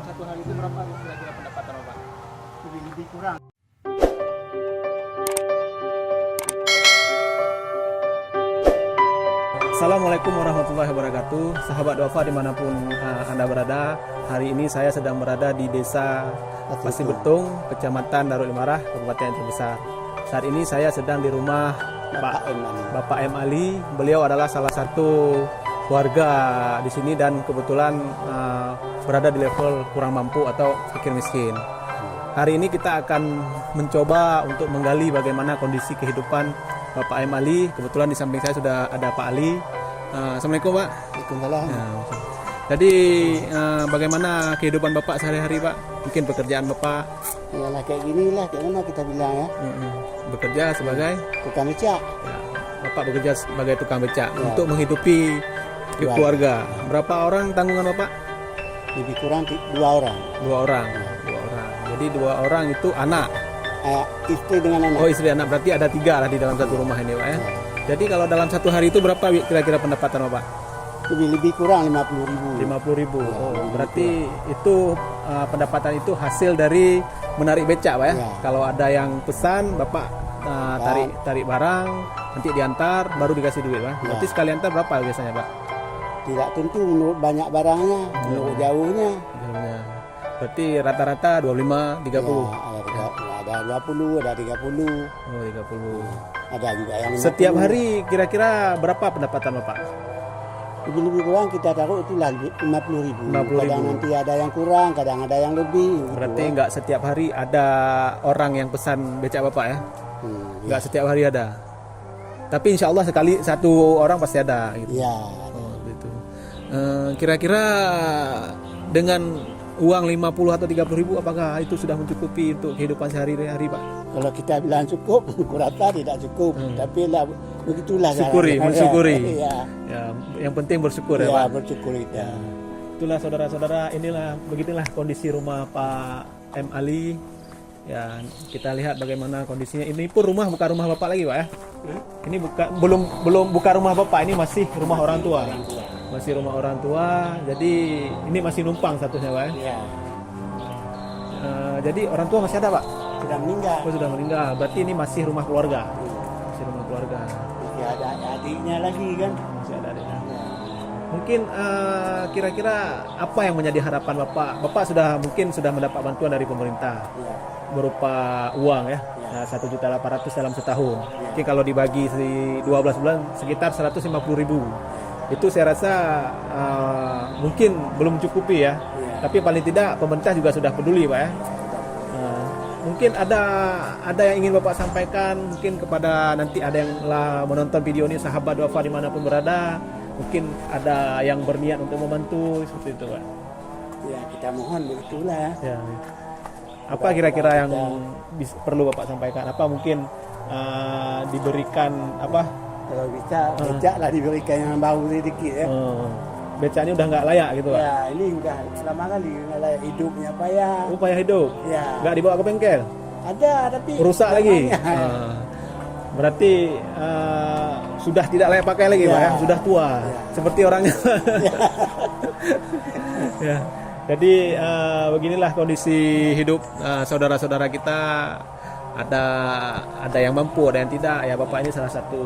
satu hari itu berapa kira-kira pendapatan Bapak? Lebih kurang. Assalamualaikum warahmatullahi wabarakatuh. Sahabat Duafa dimanapun Anda berada. Hari ini saya sedang berada di desa Pasir Betung, Kecamatan Darul Imarah, Kabupaten yang terbesar. Saat ini saya sedang di rumah Bapak M. Ali. Beliau adalah salah satu warga di sini dan kebetulan berada di level kurang mampu atau fakir miskin. Hari ini kita akan mencoba untuk menggali bagaimana kondisi kehidupan Bapak M. Ali. Kebetulan di samping saya sudah ada Pak Ali. Assalamualaikum Pak. Waalaikumsalam. Jadi bagaimana kehidupan Bapak sehari-hari Pak? Mungkin pekerjaan Bapak? Yalah kayak gini lah, kayak mana kita bilang ya. Bekerja sebagai? Tukang becak. Ya, Bapak bekerja sebagai tukang becak untuk menghidupi keluarga. Berapa orang tanggungan Bapak? Lebih kurang 2 orang. 2 orang. 2 orang. Jadi 2 orang itu anak. Istri dengan anak. Oh, istri anak, berarti ada 3 lah di dalam satu rumah ini Pak ya. Jadi kalau dalam satu hari itu berapa kira-kira pendapatan Bapak? Lebih kurang 50.000. 50.000. Oh, berarti itu pendapatan itu hasil dari menarik becak Pak ya. Kalau ada yang pesan Bapak tarik barang, nanti diantar baru dikasih duit Pak. Berarti sekali antar berapa biasanya Pak? Tidak tentu menurut banyak barangnya, menurut jauhnya. Berarti rata-rata 25, 30. Ada 20, ada 30. Oh, 30. Ada juga yang 50. Setiap hari kira-kira berapa pendapatan Bapak? Lebih kurang kita taruh itulah 50.000. 50.000. Kadang nanti ada yang kurang, kadang ada yang lebih. Berarti nggak setiap hari ada orang yang pesan becak Bapak ya? Nggak setiap hari ada. Tapi insya Allah sekali satu orang pasti ada gitu. Iya. Oh, gitu. Kira-kira dengan uang 50 atau 30.000 apakah itu sudah mencukupi untuk kehidupan sehari-hari Pak? Kalau kita bilang cukup, kurata tidak cukup. Tapi lah begitulah. Mensyukuri. Ya. Ya, yang penting bersyukur ya, Ya, Pak. bersyukur kita. Itulah saudara-saudara, begitulah kondisi rumah Pak M. Ali. Ya, kita lihat bagaimana kondisinya. Ini pun rumah bukan rumah Bapak lagi, Pak ya. Ini belum bukan rumah Bapak, ini masih rumah orang tua. Masih rumah orang tua. Jadi ini masih numpang statusnya, Pak ya. Ya. Jadi orang tua masih ada, Pak? Sudah meninggal. Oh, sudah meninggal. Berarti ini masih rumah keluarga. Masih rumah keluarga. Masih ada adiknya lagi kan. Masih ada adiknya. Mungkin kira-kira apa yang menjadi harapan Bapak? Bapak mungkin sudah mendapat bantuan dari pemerintah berupa uang ya, 1.800.000 dalam setahun. Mungkin kalau dibagi 12 bulan sekitar 150.000. Itu saya rasa mungkin belum cukupi ya. Tapi paling tidak pemerintah juga sudah peduli Pak ya. Mungkin ada yang ingin Bapak sampaikan mungkin kepada nanti ada yang menonton video ini sahabat Duafa dimanapun berada. Mungkin ada yang berniat untuk membantu seperti itu Pak. Ya kita mohon begitulah. Ya. Apa kira-kira yang perlu Bapak sampaikan? Apa mungkin diberikan apa? Kalau bisa becak lah diberikan yang baru sedikit ya. Becak ini udah nggak layak gitu Pak? Ya ini udah selama kali nggak layak hidupnya payah. Oh, payah hidup? Ya. Nggak dibawa ke bengkel? Ada tapi rusak lagi. Berarti sudah tidak layak pakai lagi Pak ya? Sudah tua. Seperti orangnya. Ya. Jadi beginilah kondisi hidup saudara-saudara kita. Ada yang mampu, ada yang tidak. Ya Bapak ini salah satu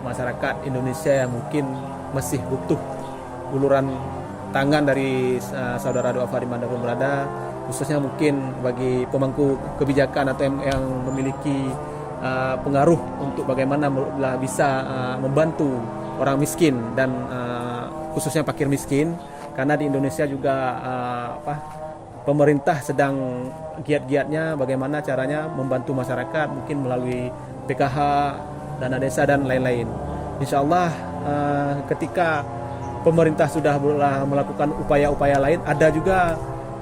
masyarakat Indonesia yang mungkin masih butuh uluran tangan dari saudara Duafa dimanapun berada, khususnya mungkin bagi pemangku kebijakan atau yang memiliki pengaruh untuk bagaimana bisa membantu orang miskin dan khususnya fakir miskin. Karena di Indonesia juga pemerintah sedang giat-giatnya bagaimana caranya membantu masyarakat mungkin melalui PKH, dana desa dan lain-lain. Insya Allah ketika pemerintah sudah melakukan upaya-upaya lain, ada juga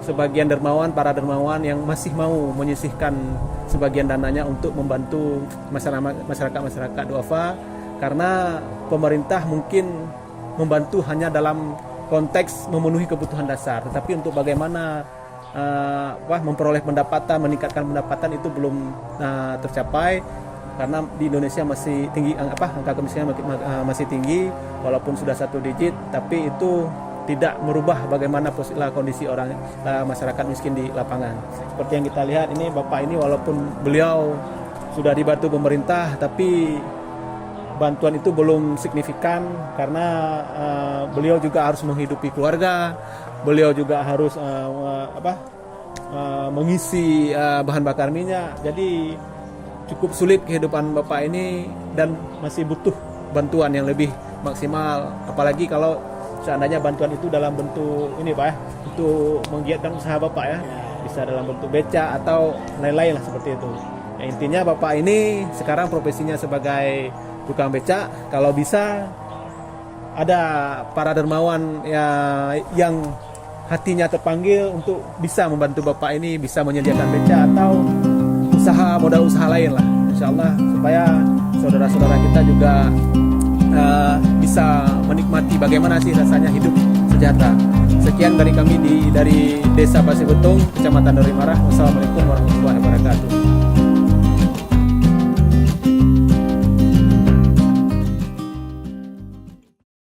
sebagian para dermawan yang masih mau menyisihkan sebagian dananya untuk membantu masyarakat Duafa, karena pemerintah mungkin membantu hanya dalam konteks memenuhi kebutuhan dasar, tetapi untuk bagaimana memperoleh pendapatan, meningkatkan pendapatan itu belum tercapai, karena di Indonesia masih tinggi angka kemiskinan masih tinggi, walaupun sudah 1 digit, tapi itu tidak merubah bagaimana kondisi orang masyarakat miskin di lapangan. Seperti yang kita lihat ini, Bapak ini walaupun beliau sudah dibantu pemerintah, tapi bantuan itu belum signifikan karena beliau juga harus menghidupi keluarga, beliau juga harus mengisi bahan bakar minyak. Jadi cukup sulit kehidupan Bapak ini dan masih butuh bantuan yang lebih maksimal. Apalagi kalau seandainya bantuan itu dalam bentuk ini Pak ya, untuk menggiatkan usaha Bapak ya, bisa dalam bentuk beca atau lain-lain lah seperti itu. Ya, intinya Bapak ini sekarang profesinya sebagai tukang beca. Kalau bisa ada para dermawan ya, yang hatinya terpanggil untuk bisa membantu Bapak ini, bisa menyediakan beca atau modal usaha lain lah, insya Allah, supaya saudara-saudara kita juga bisa menikmati bagaimana sih rasanya hidup sejahtera. Sekian dari kami dari Desa Pasir Betung, Kecamatan Dorimara. Wassalamualaikum warahmatullahi wabarakatuh.